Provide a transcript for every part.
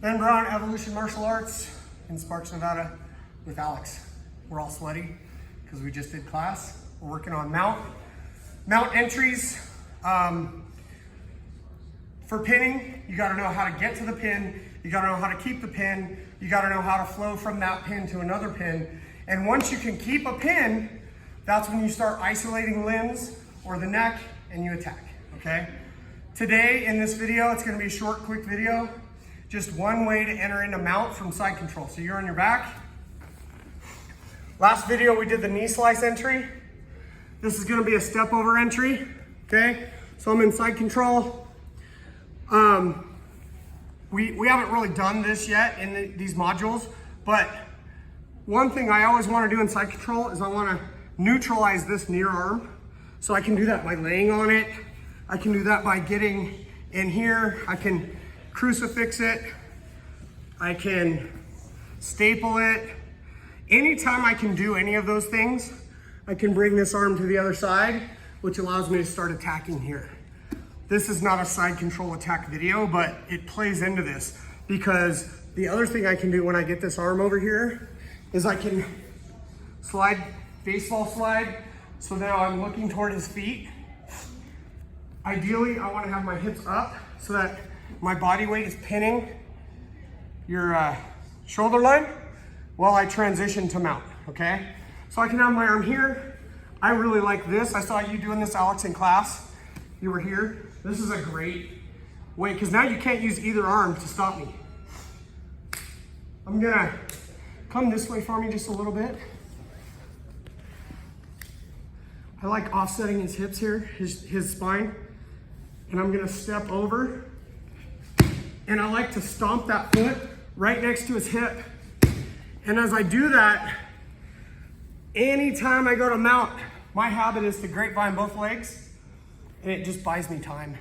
Ben Brown, Evolution Martial Arts in Sparks, Nevada with Alex. We're all sweaty because we just did class. We're working on mount entries. For pinning, you gotta know how to get to the pin, you gotta know how to keep the pin, you gotta know how to flow from that pin to another pin. And once you can keep a pin, that's when you start isolating limbs or the neck and you attack, okay? Today in this video, it's gonna be a short, quick video. Just one way to enter into mount from side control. So you're on your back. Last video, we did the knee slice entry. This is gonna be a step over entry, okay? So I'm in side control. We haven't really done this yet in these modules, but one thing I always wanna do in side control is I wanna neutralize this near arm. So I can do that by laying on it. I can do that by getting in here. I can crucifix it. I can staple it. Anytime I can do any of those things, I can bring this arm to the other side, which allows me to start attacking here. This is not a side control attack video, but it plays into this because the other thing I can do when I get this arm over here is I can slide, baseball slide, so now I'm looking toward his feet. Ideally, I want to have my hips up so that my body weight is pinning your shoulder line while I transition to mount, okay? So I can have my arm here. I really like this. I saw you doing this, Alex, in class. You were here. This is a great way, because now you can't use either arm to stop me. I'm gonna come this way for me just a little bit. I like offsetting his hips here, his spine. And I'm gonna step over. And I like to stomp that foot right next to his hip. And as I do that, anytime I go to mount, my habit is to grapevine both legs, and it just buys me time.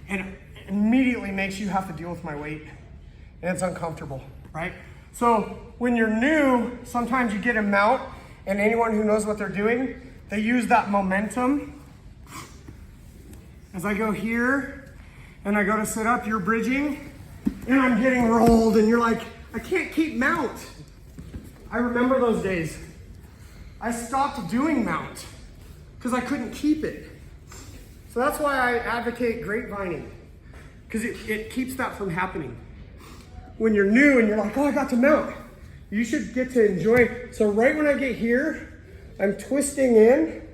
And it immediately makes you have to deal with my weight, and it's uncomfortable, right? So when you're new, sometimes you get a mount, and anyone who knows what they're doing, they use that momentum. As I go here, and I go to sit up, you're bridging, and I'm getting rolled, and you're like, I can't keep mount. I remember those days. I stopped doing mount because I couldn't keep it. So that's why I advocate grapevining, because it keeps that from happening. When you're new and you're like, oh, I got to mount, you should get to enjoy. So right when I get here, I'm twisting in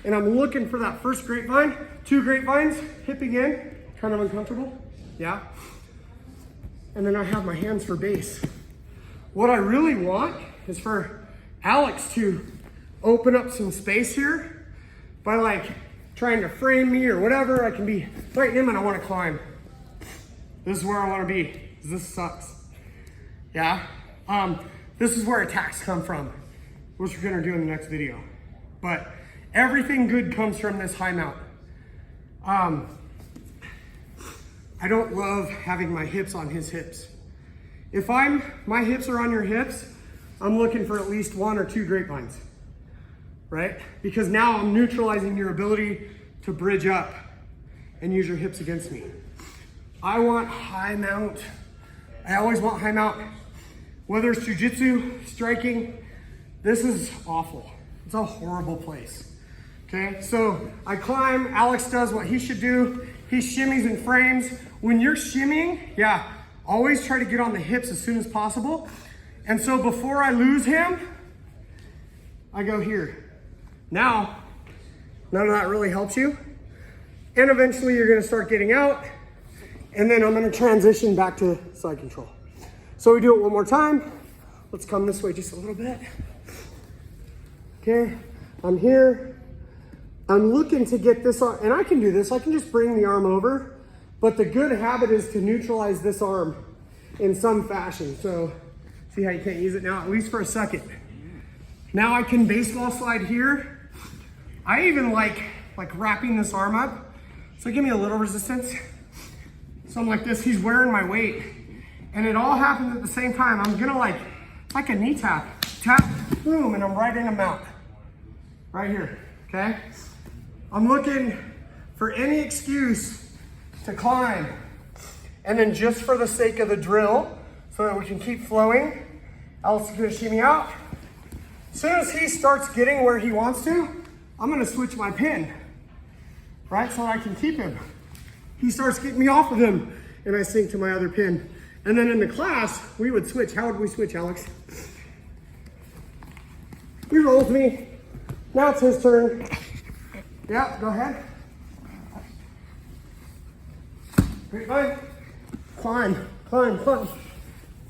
and I'm looking for that first grapevine, 2 grapevines, hipping in, kind of uncomfortable, yeah? And then I have my hands for base. What I really want is for Alex to open up some space here by like trying to frame me or whatever. I can be fighting him and I want to climb. This is where I want to be. This sucks. Yeah? This is where attacks come from, which we're going to do in the next video. But everything good comes from this high mount. I don't love having my hips on his hips. If my hips are on your hips, I'm looking for at least 1 or 2 grapevines, right? Because now I'm neutralizing your ability to bridge up and use your hips against me. I want high mount. I always want high mount. Whether it's jujitsu, striking, this is awful. It's a horrible place, okay? So I climb, Alex does what he should do. He shimmies and frames. When you're shimmying, yeah, always try to get on the hips as soon as possible. And so before I lose him, I go here. Now, none of that really helps you. And eventually you're gonna start getting out, and then I'm gonna transition back to side control. So we do it one more time. Let's come this way just a little bit. Okay, I'm here. I'm looking to get this arm, and I can do this. I can just bring the arm over, but the good habit is to neutralize this arm in some fashion. So see how you can't use it now, at least for a second. Now I can baseball slide here. I even like wrapping this arm up. So give me a little resistance. So I'm like this, he's wearing my weight. And it all happens at the same time. I'm gonna like a knee tap, boom, and I'm right in a mount. Right here, okay? I'm looking for any excuse to climb. And then just for the sake of the drill, so that we can keep flowing, Alex is gonna shimmy out. As soon as he starts getting where he wants to, I'm gonna switch my pin, right? So I can keep him. He starts getting me off of him, and I sink to my other pin. And then in the class, we would switch. How would we switch, Alex? He rolls me. Now it's his turn. Yeah, go ahead. Grapevine. Climb, climb, climb.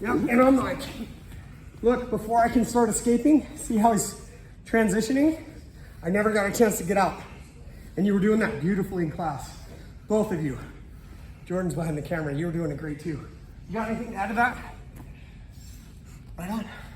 Yep, and I'm like, look, before I can start escaping, see how he's transitioning? I never got a chance to get out. And you were doing that beautifully in class. Both of you. Jordan's behind the camera. You were doing it great too. You got anything to add to that? Right on.